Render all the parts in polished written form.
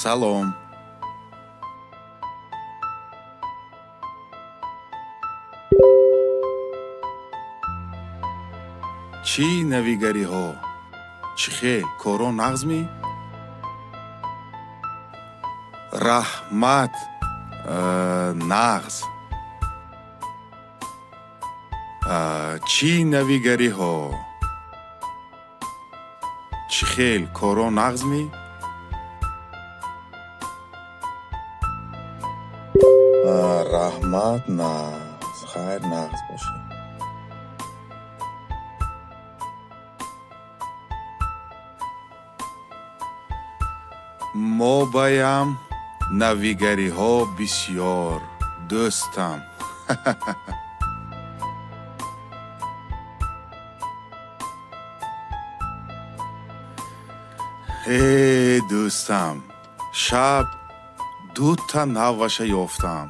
салом. чӣ навигариҳо? чӣ хел? коро нағзмӣ? раҳмат нағз. чӣ навигариҳо? чӣ хел? коро нағзмӣ? раҳмат нағз. хайр нағз бошед. мо баям навигариҳо бисьёр дӯстам. дӯстам, шаб дута наваша ёфтам.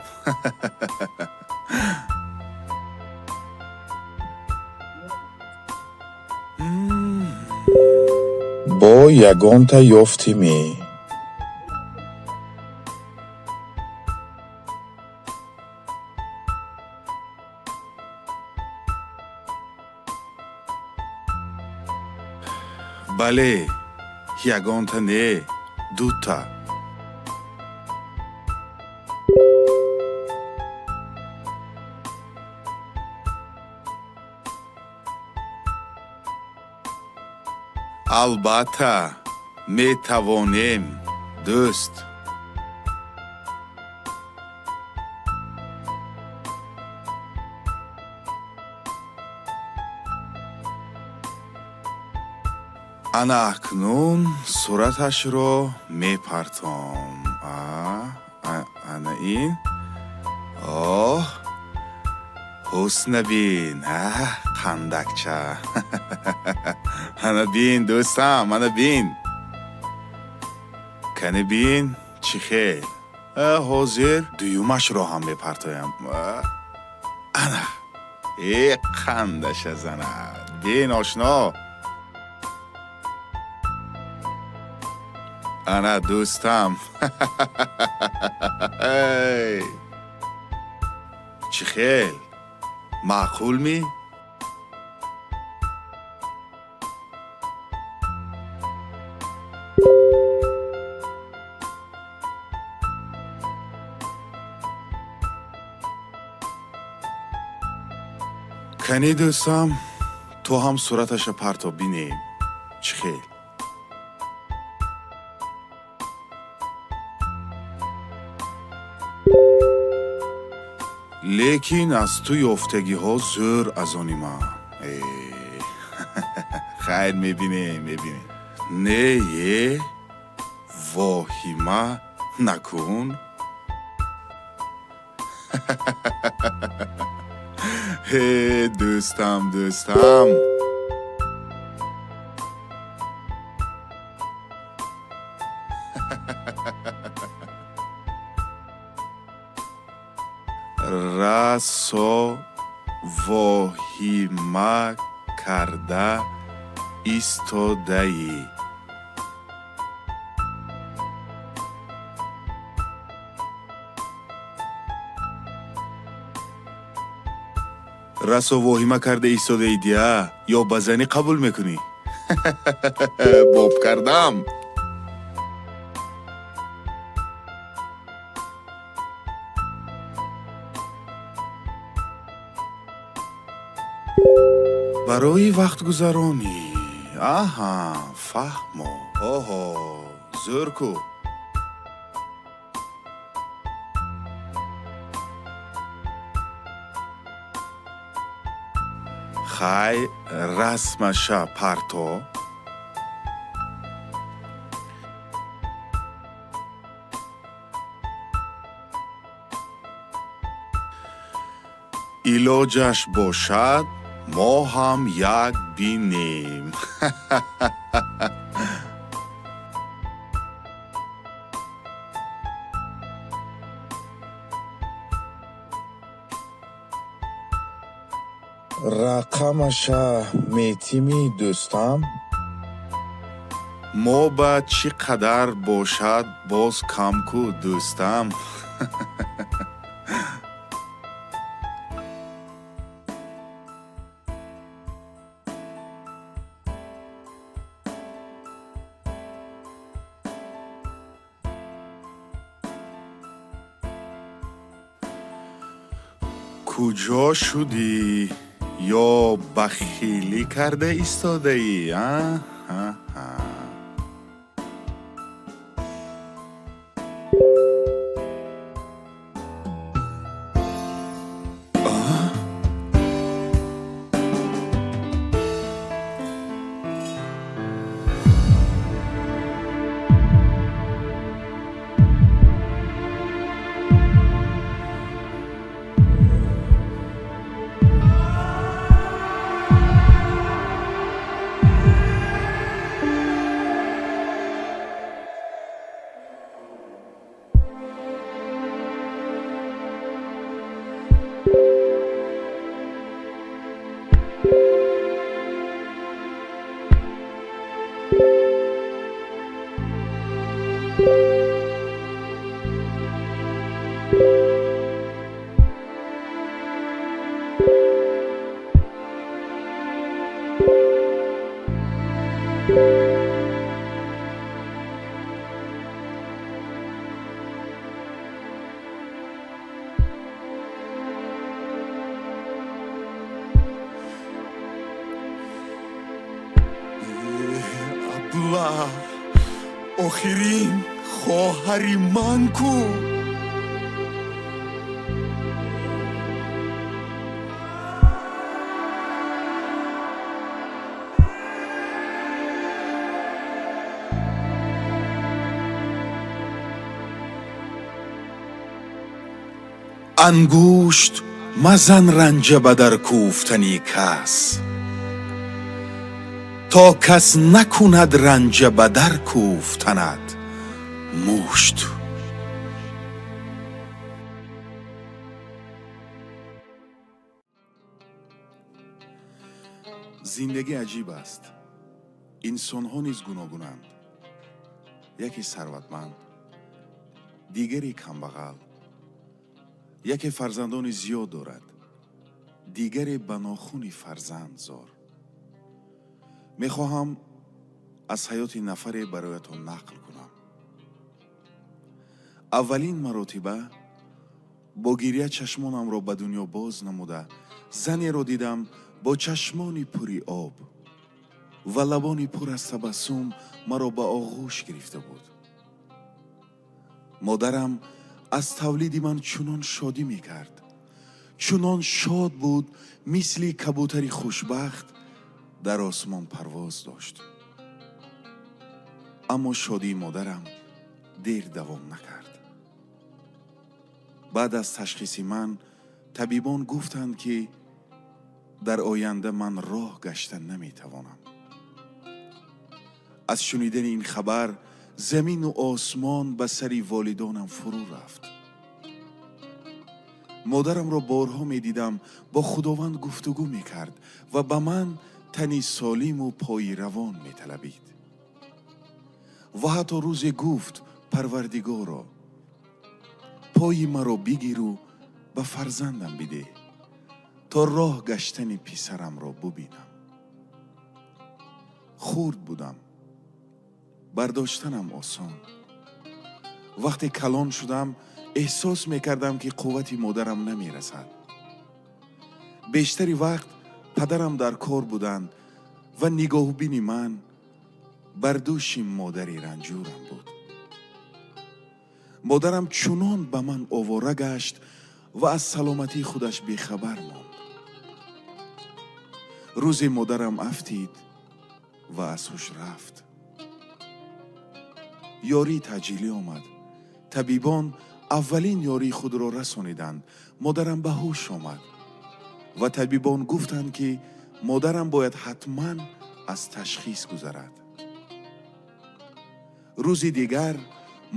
бо ягонта ёфтимӣ. бале, ягонта не, дута. албатта метавонем, дӯст. ана акнун сураташро мепартом. ана ин. оҳ, ҳусна бин. қандакча. ана бин дӯстам, ана бин. кани бин чӣ хел? ҳозир дуюмашро ҳам мепартоям. ана қандаша занад. бин ошно. ана дӯстам. чӣ хел? маъқулмӣ? кани дӯстам, ту ҳам сураташа парто бинем. чӣ хел? лекин аз ту ёфтагиҳо зӯр аз они ман. хайр, мебинем. не воҳима накун. дӯстам. расо воҳима карда истодаӣ. расо воҳима карда истодаӣ дия, ё ба занӣ қабул мекунӣ? боб кардам. барои вақтгузаронӣ. фаҳмо. оҳо, зӯр ку. хай, расмаша парто. илоҷаш бошад, мо ҳам як бинем. рақамаша метимӣ, дӯстам? моҳаббат чӣ қадар бошад боз камку дӯстам. куҷо шудӣ ё бахилӣ карда истодаӣ, абла охирин хоҳари ман ку? ангушт мазан ранҷа ба дар кӯфтани кас, то кас накунад ранҷа ба дар кӯфтанат мушт. зиндагӣ аҷиб аст. инсонҳо низ гуногунанд. яке сарватманд, дигаре камбағал. яке фарзандони зиёд дорад, дигаре ба нохуни фарзанд зор. мехоҳам аз ҳаёти нафаре бароятон нақл кунам. аввалин маротиба бо гирья чашмонамро ба дунё боз намуда, занеро дидам бо чашмони пури об ва лабони пур аз табассум маро ба оғӯш гирифта буд. модарам аз тавлиди ман чунон шодӣ мекард, чунон шод буд, мисли кабутари хушбахт дар осмон парвоз дошт. аммо шодии модарам дер давом накард. баъд аз ташхиси ман табибон гуфтанд ки дар оянда ман роҳ гашта наметавонам. аз шунидани ин хабар замину осмон ба сари волидонам фурӯ рафт. модарамро борҳо медидам бо худованд гуфтугӯ мекард ва ба ман тани солиму пои равон металабид. ва ҳатто рӯзе гуфт: парвардигоро, пои маро бигиру ба фарзандам бидеҳ, то роҳ гаштани писарамро бубинам. хурд будам, бардоштанам осон. вақте калон шудам, эҳсос мекардам ки қуввати модарам намерасад. бештари вақт падарам дар кор буданд ва нигоҳубини ман бар дӯши модари ранҷурам буд. модарам чунон ба ман овора гашт ва аз саломатии худаш бехабар монд. рӯзе модарам афтид ва аз ҳуш рафт. ёрии таъҷилӣ омад. табибон аввалин ёрии худро расониданд. модарам ба ҳуш омад ва табибон гуфтанд ки модарам бояд ҳатман аз ташхис гузарад. рӯзи дигар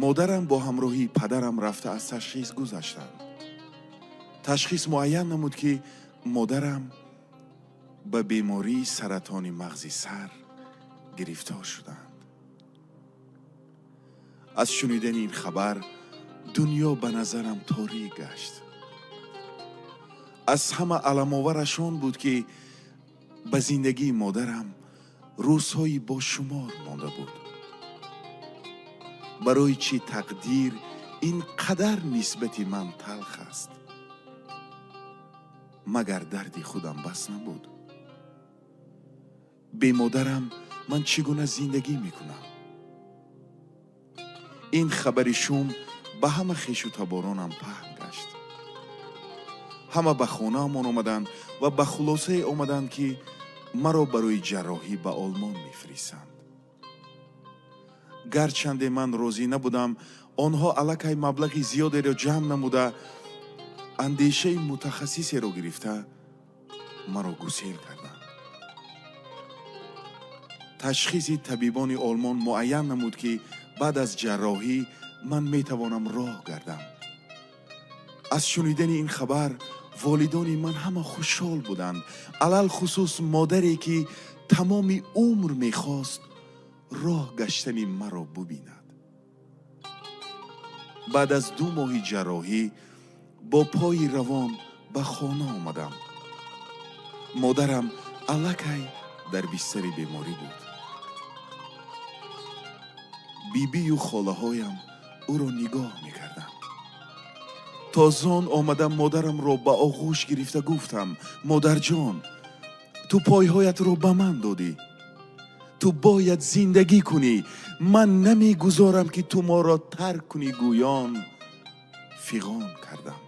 модарам бо ҳамроҳии падарам рафта аз ташхис гузаштанд. ташхис муайян намуд ки модарам ба бемории саратони мағзи сар гирифтор шуданд. از شنیدن این خبر دنیا به نظرم تاریک گشت. از همه علم‌آورش آن بود که به زندگی مادرم روزهای با شمار مانده بود. برای چی تقدیر این قدر نسبت من تلخ است؟ مگر دردی خودم بس نبود؟ بی مادرم من چگونه زندگی میکنم؟ این خبر شوم به همه خویش و تبارانم پهن گشت. همه به خانه من آمدند و به خلاصه آمدند که مرا برای جراحی به آلمان میفرستند. گرچند من راضی نبودم، آنها الکی مبلغ زیادی را جمع نموده اندیشه متخصصی را گرفته مرا گسیل کردند. تشخیص طبیبان آلمان معین نمود که بعد از جراحی من میتوانم راه گردم. از شنیدن این خبر والدان من همه خوشحال بودند، علل خصوص مادری که تمام عمر میخواست راه گشتن مرا ببیند. بعد از 2 ماه جراحی با پای روان به خانه آمدم. مادرم الکی در بستر بیماری بود. بیبی و خاله هایم او را نگاه میکردند. تا زان آمدم مادرم را به آغوش گرفته گفتم مادر جان، تو پایهایت را به من دادی، تو باید زندگی کنی، من نمیگذارم که تو ما را ترک کنی. گویان فغان کردم.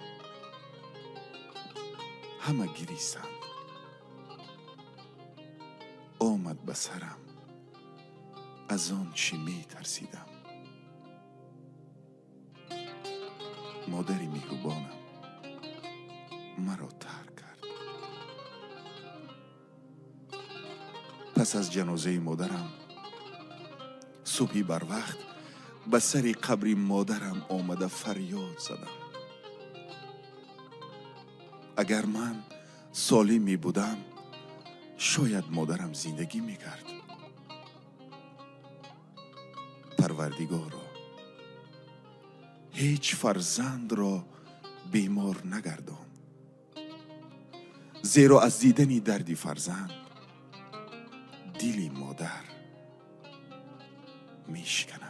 همه گریستند. آمد به سرم از آن چی می ترسیدم. مادری مهربانم مرا ترک کرد. پس از جنازه مادرم صبحی بر وقت به سر قبر مادرم آمده فریاد زدم. اگر من سالم می بودم شاید مادرم زندگی می کرد. پروردگارا هیچ فرزند را بیمار نگردان، زیرا از دیدن درد فرزند دل مادر می شکند.